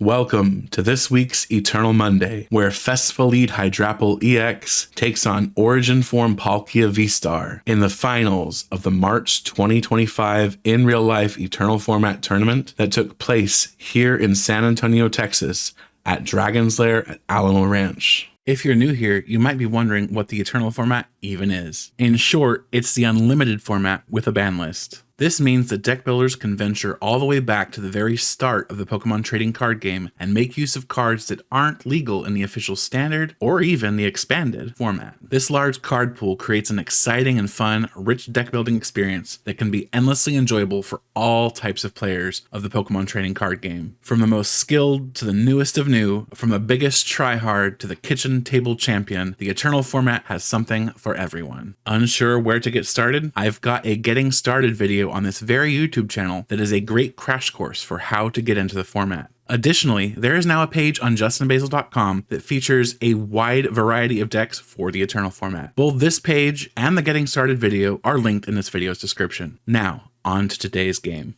Welcome to this week's Eternal Monday, where Festival Lead Hydrapple EX takes on Origin Forme Palkia VSTAR in the finals of the March 2025 in real life Eternal Format tournament that took place here in San Antonio, Texas at Dragon's Lair at Alamo Ranch. If you're new here, you might be wondering what the Eternal Format even is. In short, it's the unlimited format with a ban list. This means that deck builders can venture all the way back to the very start of the Pokemon trading card game and make use of cards that aren't legal in the official standard or even the expanded format. This large card pool creates an exciting and fun, rich deck building experience that can be endlessly enjoyable for all types of players of the Pokemon trading card game. From the most skilled to the newest of new, from the biggest tryhard to the kitchen table champion, the Eternal Format has something for everyone. Unsure where to get started? I've got a getting started video on this very YouTube channel that is a great crash course for how to get into the format. Additionally, there is now a page on justinbasil.com that features a wide variety of decks for the Eternal Format. Both this page and the getting started video are linked in this video's description. Now, on to today's game.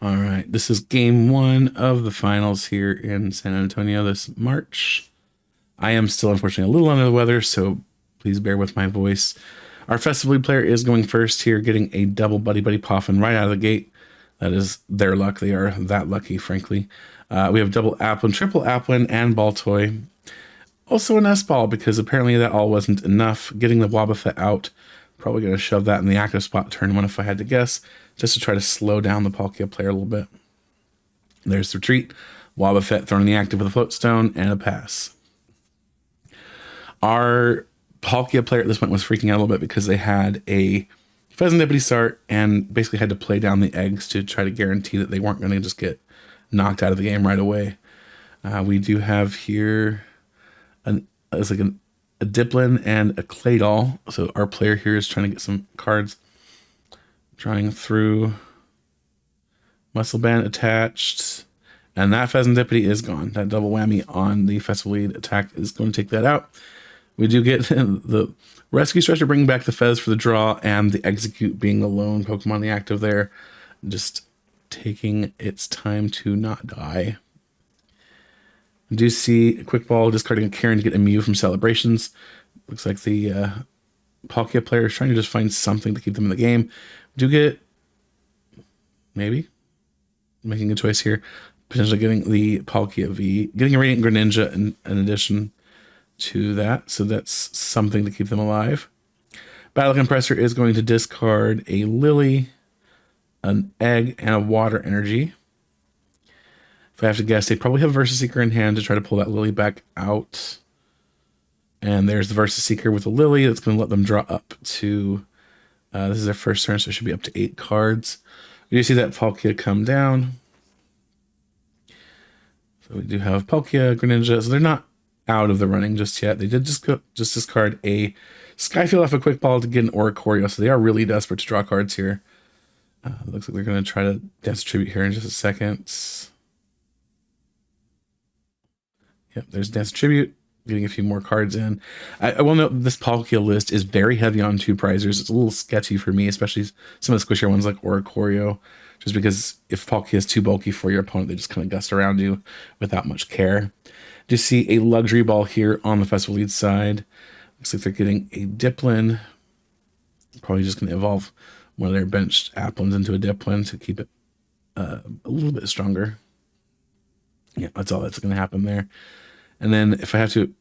All right, this is game one of the finals here in San Antonio this March. I am still unfortunately a little under the weather, so please bear with my voice. Our Festival Lead player is going first here, getting a double Buddy Buddy Poffin right out of the gate. That is their luck. They are that lucky, frankly. We have double Applin, triple Applin, and Baltoy. Also an S-Ball, because apparently that all wasn't enough. Getting the Wobbuffet out. Probably going to shove that in the active spot turn one if I had to guess, just to try to slow down the Palkia player a little bit. There's the retreat. Wobbuffet thrown in the active with a float stone and a pass. Our Palkia player at this point was freaking out a little bit because they had a Pheasantipity start and basically had to play down the eggs to try to guarantee that they weren't going to just get knocked out of the game right away. We do have here a Diplin and a Claydol. So our player here is trying to get some cards. Trying through Muscle Band attached. And that Pheasantipity is gone. That double whammy on the Festival Lead attack is going to take that out. We do get the Rescue Stretcher bringing back the Fez for the draw, and the Execute being the lone Pokemon in the active there. Just taking its time to not die. I do see a Quick Ball discarding a Karen to get a Mew from Celebrations. Looks like the Palkia player is trying to just find something to keep them in the game. We do get, maybe, making a choice here. Potentially getting the Palkia V, getting a Radiant Greninja in addition to that, so that's something to keep them alive. Battle Compressor is going to discard a Lily, an Egg, and a Water Energy. If I have to guess, they probably have Versus Seeker in hand to try to pull that Lily back out. And there's the Versus Seeker with a Lily that's going to let them draw up to, this is their first turn, so it should be up to 8 cards. You see that Palkia come down. So we do have Palkia, Greninja, so they're not out of the running just yet. They did just discard a Skyfield off a Quick Ball to get an Oricorio, so they are really desperate to draw cards here. Looks like they're going to try to Dance Tribute here in just a second. Yep, there's Dance Tribute, getting a few more cards in. I will note this Palkia list is very heavy on 2-prizers. It's a little sketchy for me, especially some of the squishier ones like Oricorio, just because if Palkia is too bulky for your opponent, they just kind of gust around you without much care. Do see a Luxury Ball here on the Festival Lead side. Looks like they're getting a Diplin. Probably just going to evolve one of their benched Applins into a Diplin to keep it a little bit stronger. Yeah, that's all that's going to happen there. And then if I have to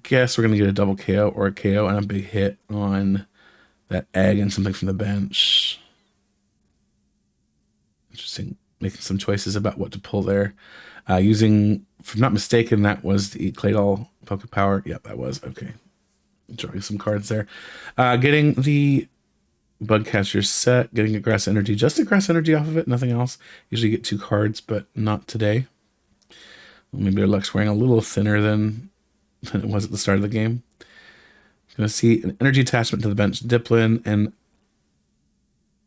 guess, we're going to get a double KO or a KO and a big hit on that Egg and something from the bench. Interesting. Making some choices about what to pull there. Using, if I'm not mistaken, that was the Claydol Poké Power. Yep, that was. Okay. Drawing some cards there. Getting the Bugcatcher set, getting a Grass Energy. Just a Grass Energy off of it, nothing else. Usually get 2 cards, but not today. Well, maybe their luck's wearing a little thinner than it was at the start of the game. Going to see an Energy Attachment to the bench Diplin, and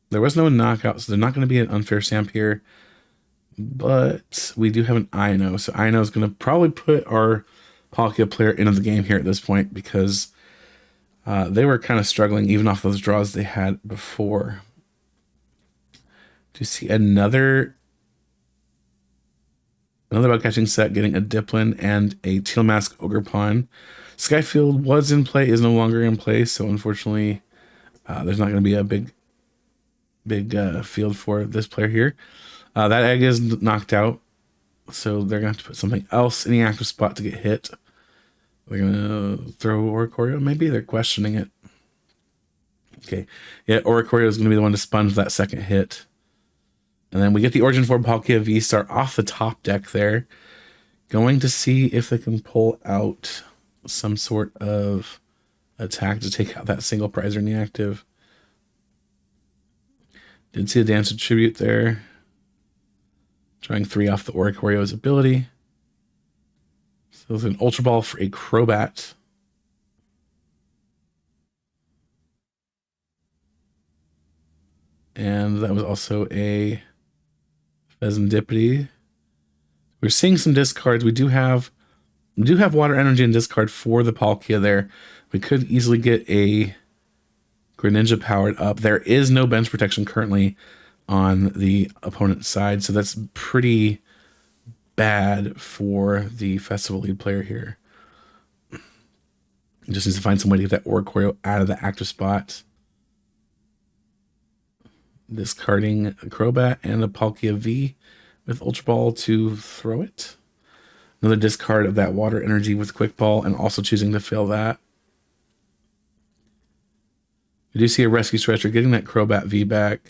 there was no knockout, so they're not going to be an unfair stamp here. But we do have an Ino, so Ino is going to probably put our Palkia player into the game here at this point because they were kind of struggling even off those draws they had before. Do you see another bug catching set getting a Diplin and a Teal Mask Ogre Pawn? Skyfield was in play, is no longer in play, so unfortunately there's not going to be a big field for this player here. That egg is knocked out, so they're going to have to put something else in the active spot to get hit. They're going to throw Oricorio, maybe? They're questioning it. Okay, yeah, Oricorio is going to be the one to sponge that second hit. And then we get the Origin Forme Palkia VSTAR off the top deck there. Going to see if they can pull out some sort of attack to take out that single prizer in the active. Did see a Dance of Tribute there. Drawing 3 off the Oricorio's ability. So it's an Ultra Ball for a Crobat. And that was also a Pheasantipity. We're seeing some discards. We do have Water Energy and discard for the Palkia there. We could easily get a Greninja powered up. There is no bench protection currently on the opponent's side, so that's pretty bad for the Festival Lead player here. He just needs to find some way to get that Oricorio out of the active spot. Discarding a Crobat and a Palkia V with Ultra Ball to throw it. Another discard of that Water Energy with Quick Ball and also choosing to fail that. We do see a Rescue Stretcher getting that Crobat V back.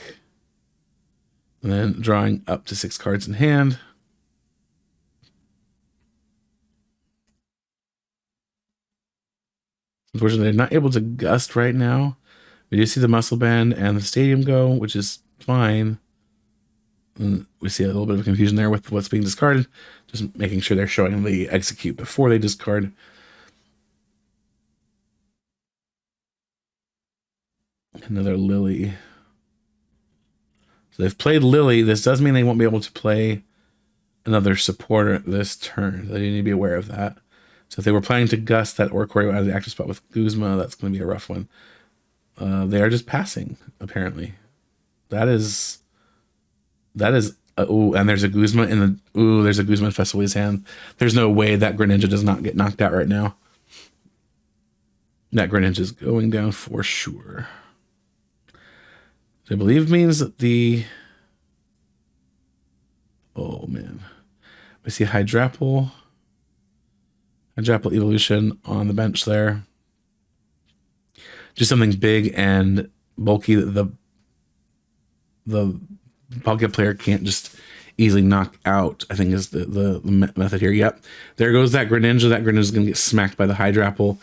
And then drawing up to 6 cards in hand. Unfortunately, they're not able to gust right now. We do see the Muscle Band and the Stadium go, which is fine. And we see a little bit of confusion there with what's being discarded. Just making sure they're showing the execute before they discard. Another Lily. So they've played Lily. This does mean they won't be able to play another supporter this turn. They need to be aware of that. So if they were planning to gust that Oricorio out of the active spot with Guzma, that's going to be a rough one. They are just passing, apparently. That is. Ooh, and there's a Guzma in the. Ooh, there's a Guzma in Festival Lead's hand. There's no way that Greninja does not get knocked out right now. That Greninja is going down for sure. I believe means that the. Oh man, we see Hydrapple Evolution on the bench there. Just something big and bulky that the Palkia player can't just easily knock out, I think is the method here. Yep. There goes that Greninja. That Greninja is going to get smacked by the Hydrapple.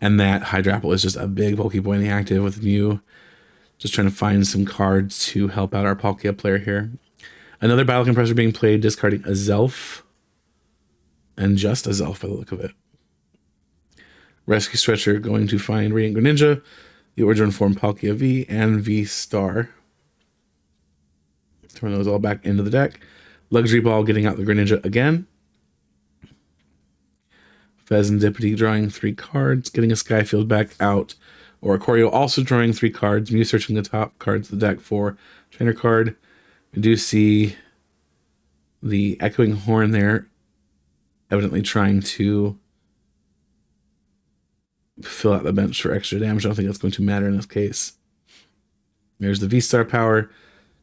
And that Hydrapple is just a big bulky boy in the active with Mew. Just trying to find some cards to help out our Palkia player here. Another Battle Compressor being played, discarding a Zelf. And just a Zelf by the look of it. Rescue Stretcher going to find Radiant Greninja, the Origin Forme Palkia V, and VSTAR. Throwing those all back into the deck. Luxury Ball getting out the Greninja again. Pheasantipity drawing 3 cards, getting a Skyfield back out. Oricorio also drawing 3 cards. Mew searching the top cards of the deck for trainer card. We do see the Echoing Horn there, evidently trying to fill out the bench for extra damage. I don't think that's going to matter in this case. There's the VSTAR power,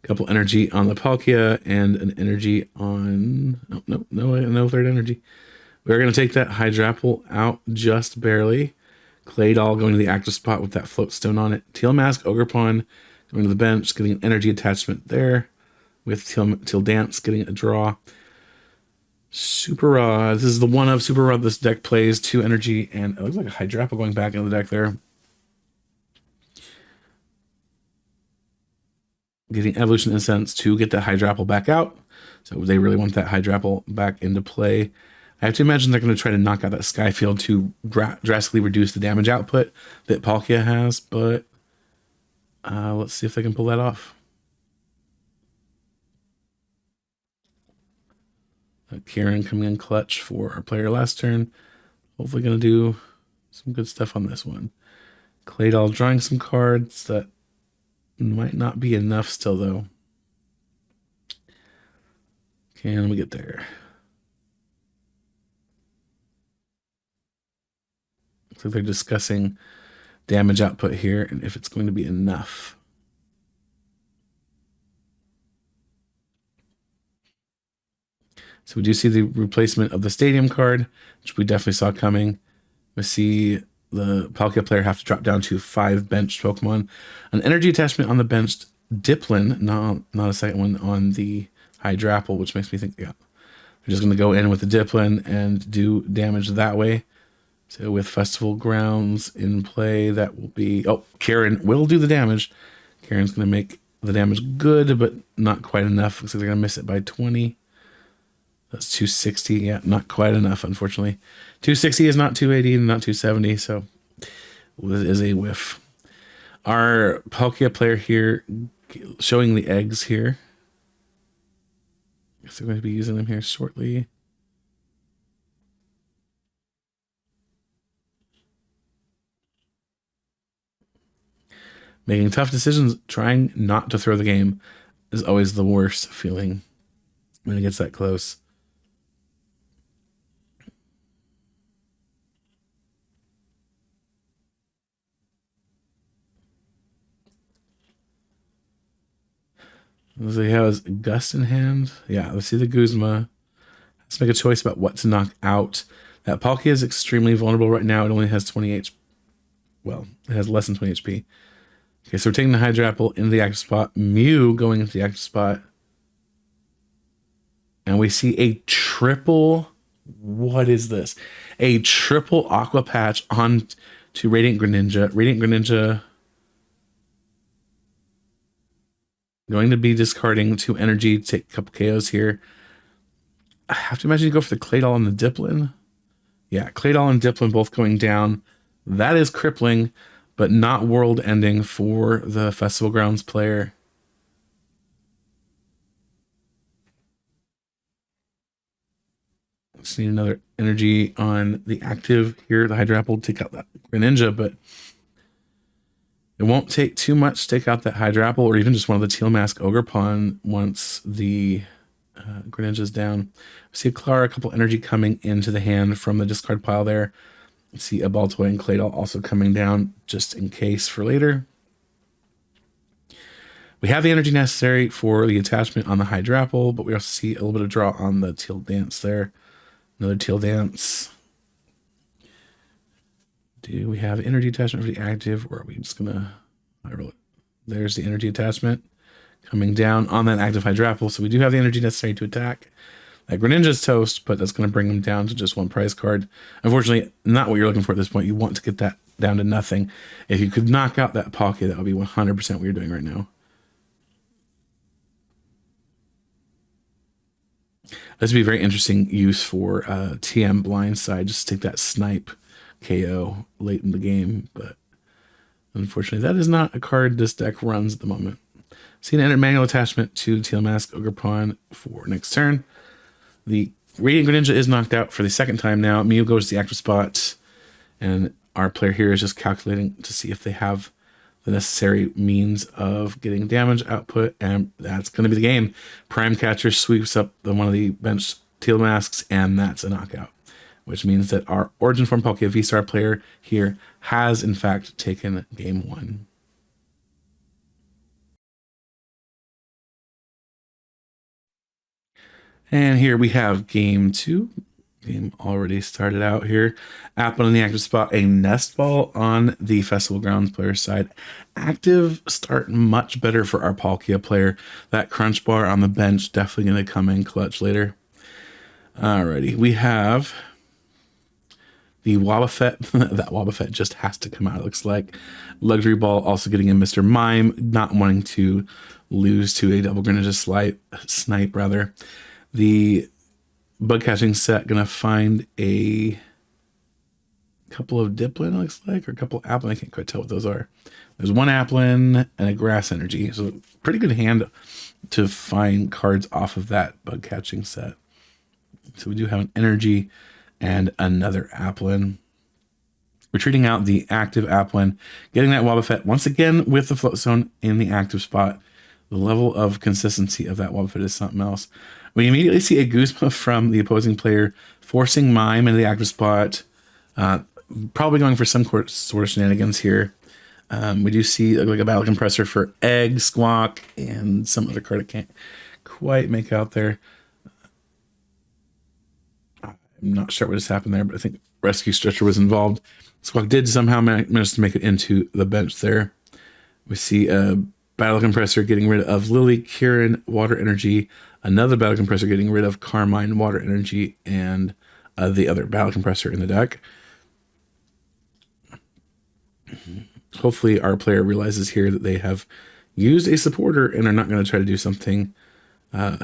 a couple energy on the Palkia, and an energy on... Oh, no third energy. We're going to take that Hydrapple out just barely. Claydol going to the active spot with that Float Stone on it. Teal Mask, Ogre Pawn going to the bench, getting an energy attachment there. With Teal Dance getting a draw. Super Rod. This is the one of Super Rod this deck plays. 2 energy, and it looks like a Hydrapple going back into the deck there. Getting Evolution Incense to get that Hydrapple back out. So they really want that Hydrapple back into play. I have to imagine they're going to try to knock out that Skyfield to drastically reduce the damage output that Palkia has, but let's see if they can pull that off. Kieran coming in clutch for our player last turn. Hopefully going to do some good stuff on this one. Claydol drawing some cards that might not be enough still, though. Can we get there? Looks like they're discussing damage output here and if it's going to be enough. So we do see the replacement of the stadium card, which we definitely saw coming. We see the Palkia player have to drop down to 5 benched Pokemon. An energy attachment on the benched Diplin, not a second one on the Hydrapple, which makes me think, yeah, they're just going to go in with the Diplin and do damage that way. So with Festival Grounds in play, that will be... Oh, Karen will do the damage. Karen's going to make the damage good, but not quite enough. Looks like they're going to miss it by 20. That's 260. Yeah, not quite enough, unfortunately. 260 is not 280 and not 270, so it is a whiff. Our Palkia player here showing the eggs here. I guess they're going to be using them here shortly. Making tough decisions, trying not to throw the game is always the worst feeling when it gets that close. So he has Gust in hand. Yeah, let's see the Guzma. Let's make a choice about what to knock out. That Palkia is extremely vulnerable right now. It only has 20 HP. Well, it has less than 20 HP. Okay, so we're taking the Hydrapple into the active spot. Mew going into the active spot. And we see a triple... What is this? A triple Aqua Patch on to Radiant Greninja. Radiant Greninja going to be discarding 2 energy to take a couple KOs here. I have to imagine you go for the Claydol and the Diplin. Yeah, Claydol and Diplin both going down. That is crippling, but not world ending for the Festival Grounds player. Just need another energy on the active here. The Hydrapple will take out that Greninja, but it won't take too much to take out that Hydrapple or even just one of the Teal Mask Ogerpon once the Greninja's down. We see Clara, a couple energy coming into the hand from the discard pile there. We see a Baltoy and Claydol also coming down just in case for later. We have the energy necessary for the attachment on the Hydrapple, but we also see a little bit of draw on the Teal Dance there. Another Teal Dance. Do we have energy attachment for the active, or are we just gonna... There's the energy attachment coming down on that active Hydrapple, so we do have the energy necessary to attack. That Greninja's toast, but that's going to bring him down to just 1 prize card. Unfortunately, not what you're looking for at this point. You want to get that down to nothing. If you could knock out that Palkia, that would be 100% what you're doing right now. This would be a very interesting use for TM Blindside, just to take that snipe KO late in the game, but unfortunately that is not a card this deck runs at the moment. See an enter manual attachment to Teal Mask Ogerpon for next turn. The Radiant Greninja is knocked out for the 2nd time now. Mew goes to the active spot, and our player here is just calculating to see if they have the necessary means of getting damage output, and that's going to be the game. Prime Catcher sweeps up one of the bench Teal Masks, and that's a knockout, which means that our Origin Forme Palkia VSTAR player here has, in fact, taken game 1. And here we have game 2. Game already started out here. Apple in the active spot, a Nest Ball on the Festival Grounds player side. Active start much better for our Palkia player. That Crunch Bar on the bench definitely going to come in clutch later. Alrighty, we have the Wobbuffet. That Wobbuffet just has to come out, it looks like. Luxury Ball also getting in Mr. Mime, not wanting to lose to a double Greninja snipe rather. The bug catching set gonna find a couple of Diplin, it looks like, or a couple of Applin. I can't quite tell what those are. There's 1 Applin and a Grass Energy, so pretty good hand to find cards off of that bug catching set. So we do have an Energy and another Applin. Retreating out the active Applin, getting that Wobbuffet once again with the Float Zone in the active spot. The level of consistency of that Wobbuffet is something else. We immediately see a Guzma from the opposing player forcing Mime into the active spot. Probably going for some sort of shenanigans here. We do see like a battle compressor for Egg, Squawk, and some other card I can't quite make out there. I'm not sure what just happened there, but I think Rescue Stretcher was involved. Squawk did somehow manage to make it into the bench there. We see a battle compressor getting rid of Lily, Kieran, Water Energy, another battle compressor getting rid of Carmine, Water Energy, and the other battle compressor in the deck. Hopefully our player realizes here that they have used a supporter and are not going to try to do something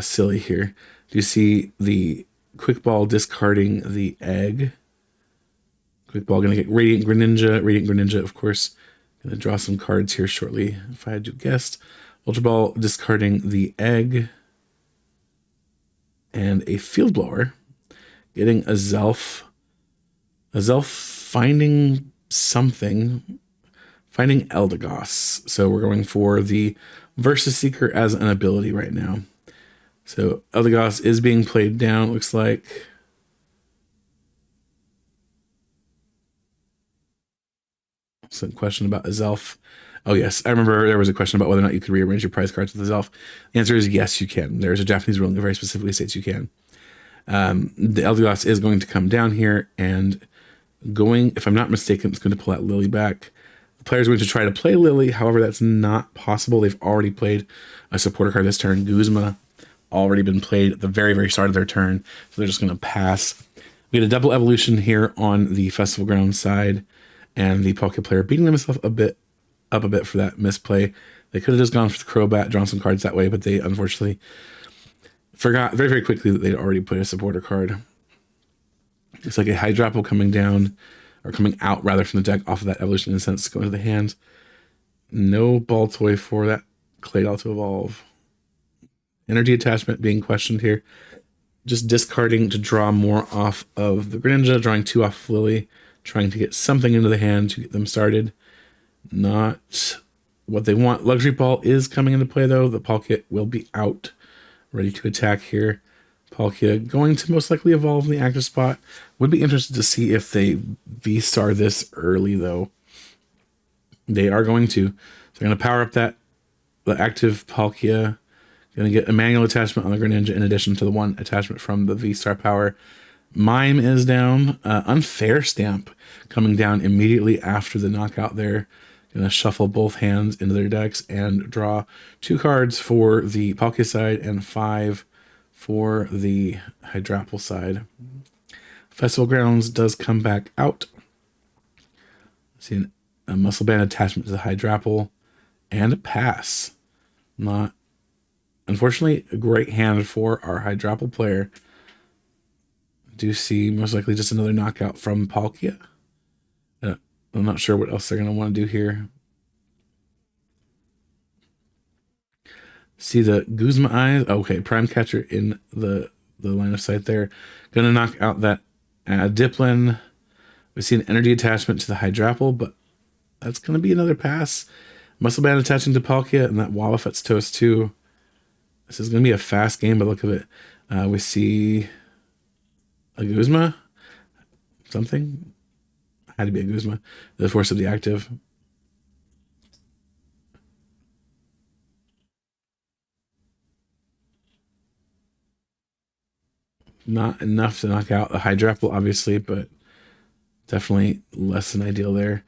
silly here. Do you see the Quick Ball discarding the Egg? Quick Ball going to get Radiant Greninja. Radiant Greninja, of course, going to draw some cards here shortly, if I had to guess. Ultra Ball discarding the Egg. And a Field Blower. Getting a Zelf. A Zelf finding something. Finding Eldegoss. So we're going for the Versus Seeker as an ability right now. So Eldegoss is being played down, looks like. Some question about a Zelf. Oh, yes. I remember there was a question about whether or not you could rearrange your prize cards with a Zelf. The answer is yes, you can. There's a Japanese ruling that very specifically states you can. The Eldegoss is going to come down here and going, if I'm not mistaken, it's going to pull that Lily back. The player is going to try to play Lily. However, that's not possible. They've already played a supporter card this turn. Guzma already been played at the very, very start of their turn. So they're just going to pass. We get a double evolution here on the Festival Grounds side. And the Palkia player beating themselves up a bit for that misplay. They could have just gone for the Crobat, drawn some cards that way, but they unfortunately forgot very, very quickly that they'd already put a supporter card. It's like a Hydrapple coming down, or coming out rather from the deck off of that evolution incense going to the hand. No ball toy for that Claydol to evolve. Energy attachment being questioned here. Just discarding to draw more off of the Greninja, drawing 2 off of Lily, trying to get something into the hand to get them started. Not what they want. Luxury Ball is coming into play, though. The Palkia will be out, ready to attack here. Palkia going to most likely evolve in the active spot. Would be interested to see if they V-Star this early, though. They are going to. So they're going to power up the active Palkia. Going to get a manual attachment on the Greninja in addition to the 1 attachment from the V-Star power. Mime is down. Unfair Stamp coming down immediately after the knockout there. Going to shuffle both hands into their decks and draw 2 cards for the Palkia side and 5 for the Hydrapple side. Festival Grounds does come back out. See a Muscle Band attachment to the Hydrapple and a pass. Not, unfortunately, a great hand for our Hydrapple player. Do see most likely just another knockout from Palkia. I'm not sure what else they're going to want to do here. See the Guzma eyes. Okay, Prime Catcher in the line of sight there. Going to knock out that Diplin. We see an energy attachment to the Hydrapple, but that's going to be another pass. Muscle Band attaching to Palkia, and that Wobbuffet's toast too. This is going to be a fast game by the look of it. We see a Guzma. Something. Had to be a Guzma. The Force of the Active. Not enough to knock out a Hydrapple, obviously, but definitely less than ideal there.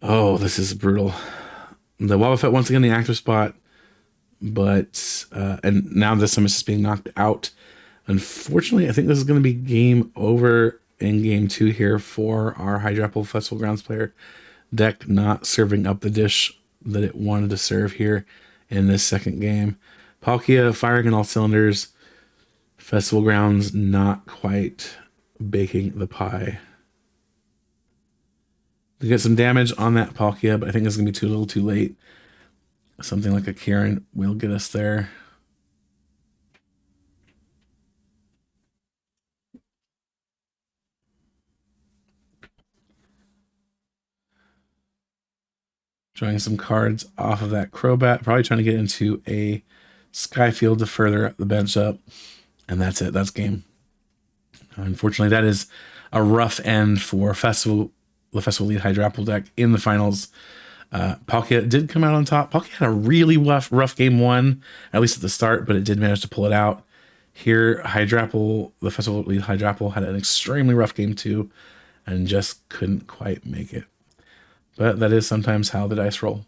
Oh, this is brutal. The Wobbuffet once again in the active spot, but and now this time it's just being knocked out. Unfortunately, I think this is going to be game over in game 2 here for our Hydrapple Festival Grounds player. Deck not serving up the dish that it wanted to serve here in this second game. Palkia firing on all cylinders. Festival Grounds not quite baking the pie. We get some damage on that Palkia, but I think it's going to be a little too late. Something like a Kieran will get us there. Drawing some cards off of that Crobat. Probably trying to get into a Skyfield to further the bench up. And that's it. That's game. Unfortunately, that is a rough end for the Festival Lead Hydrapple deck in the finals. Palkia did come out on top. Palkia had a really rough game one, at least at the start, but it did manage to pull it out. Here, Hydrapple, the Festival Lead Hydrapple, had an extremely rough game two and just couldn't quite make it. But that is sometimes how the dice roll.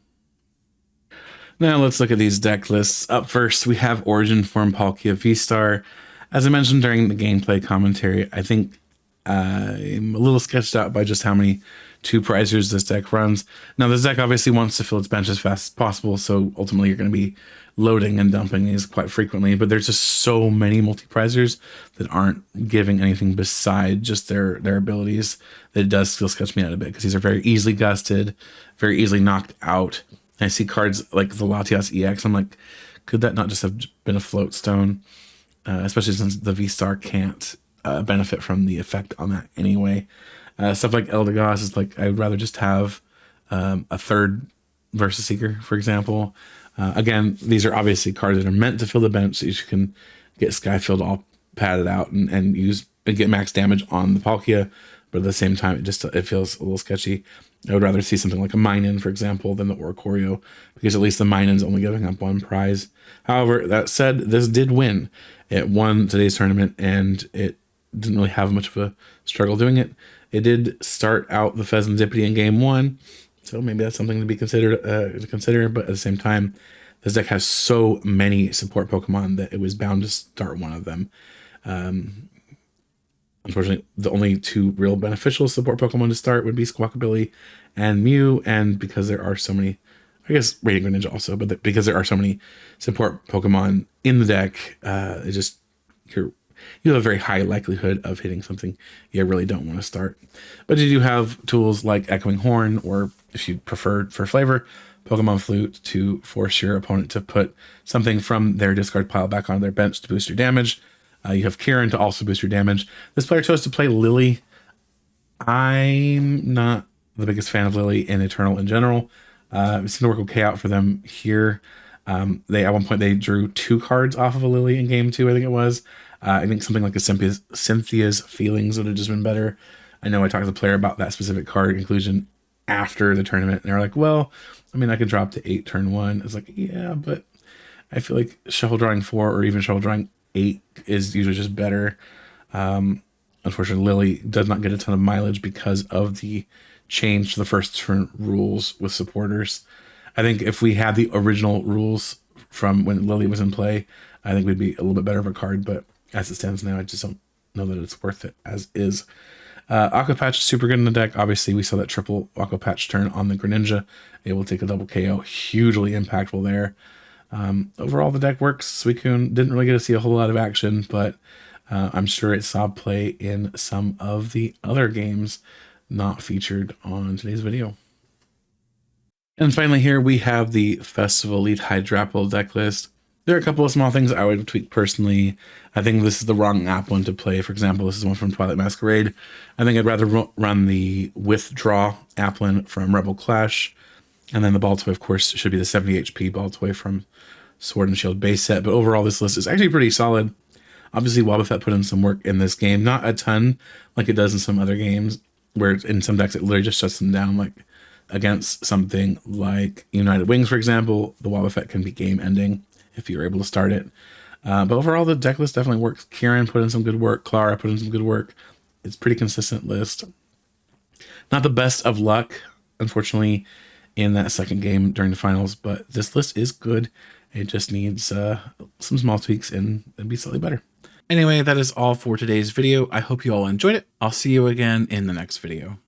Now let's look at these deck lists. Up first, we have Origin Forme Palkia VSTAR. As I mentioned during the gameplay commentary, I think I'm a little sketched out by just how many 2-prizers this deck runs. Now, this deck obviously wants to fill its bench as fast as possible, so ultimately you're going to be loading and dumping these quite frequently, but there's just so many multi-prizers that aren't giving anything beside just their abilities that it does still sketch me out a bit, because these are very easily gusted, very easily knocked out. And I see cards like the Latias EX, I'm like, could that not just have been a float stone? Especially since the V-Star can't benefit from the effect on that anyway. Stuff like Eldegoss is like, I would rather just have a third Versus Seeker, for example. Again, these are obviously cards that are meant to fill the bench so you can get Skyfield all padded out and get max damage on the Palkia, but at the same time, it feels a little sketchy. I would rather see something like a Mine-In, for example, than the Oricorio, because at least the Mine-In's only giving up 1 prize. However, that said, this did win. It won today's tournament, and it didn't really have much of a struggle doing it. It did start out the Pheasantipity in game 1, so maybe that's something to consider. But at the same time, this deck has so many support Pokemon that it was bound to start one of them. Unfortunately, the only 2 real beneficial support Pokemon to start would be Squawkabilly and Mew, and because there are so many, I guess Radiant Greninja also, but because there are so many support Pokemon in the deck, you have a very high likelihood of hitting something you really don't want to start. But you do have tools like Echoing Horn, or if you prefer for flavor, Pokemon Flute, to force your opponent to put something from their discard pile back on their bench to boost your damage. You have Kieran to also boost your damage. This player chose to play Lily. I'm not the biggest fan of Lily in Eternal in general. It seemed to work okay out for them here. At one point they drew 2 cards off of a Lily in game 2, I think it was. I think something like a Cynthia's Feelings would have just been better. I know I talked to the player about that specific card inclusion after the tournament, and they're like, well, I mean, I could drop to 8 turn 1. It's like, yeah, but I feel like Shuffle Drawing 4 or even Shuffle Drawing 8 is usually just better. Unfortunately, Lily does not get a ton of mileage because of the change to the first turn rules with supporters. I think if we had the original rules from when Lily was in play, I think we'd be a little bit better of a card, but as it stands now, I just don't know that it's worth it as is. Aqua Patch is super good in the deck. Obviously, we saw that triple Aqua Patch turn on the Greninja, able to take a double KO, hugely impactful there. Overall, the deck works. Suicune didn't really get to see a whole lot of action, but I'm sure it saw play in some of the other games not featured on today's video. And finally, here we have the Festival Lead Hydrapple deck list. There are a couple of small things I would tweak personally. I think this is the wrong app one to play. For example, this is one from Twilight Masquerade. I think I'd rather run the Withdraw Applin from Rebel Clash. And then the Baltoy, of course, should be the 70 HP Baltoy from Sword and Shield base set. But overall, this list is actually pretty solid. Obviously, Wobbuffet put in some work in this game. Not a ton like it does in some other games, where in some decks it literally just shuts them down. Like against something like United Wings, for example, the Wobbuffet can be game ending if you're able to start it. But overall, the deck list definitely works. Kieran put in some good work. Clara put in some good work. It's a pretty consistent list. Not the best of luck, unfortunately, in that second game during the finals, but this list is good. It just needs some small tweaks and it'd be slightly better. Anyway, that is all for today's video. I hope you all enjoyed it. I'll see you again in the next video.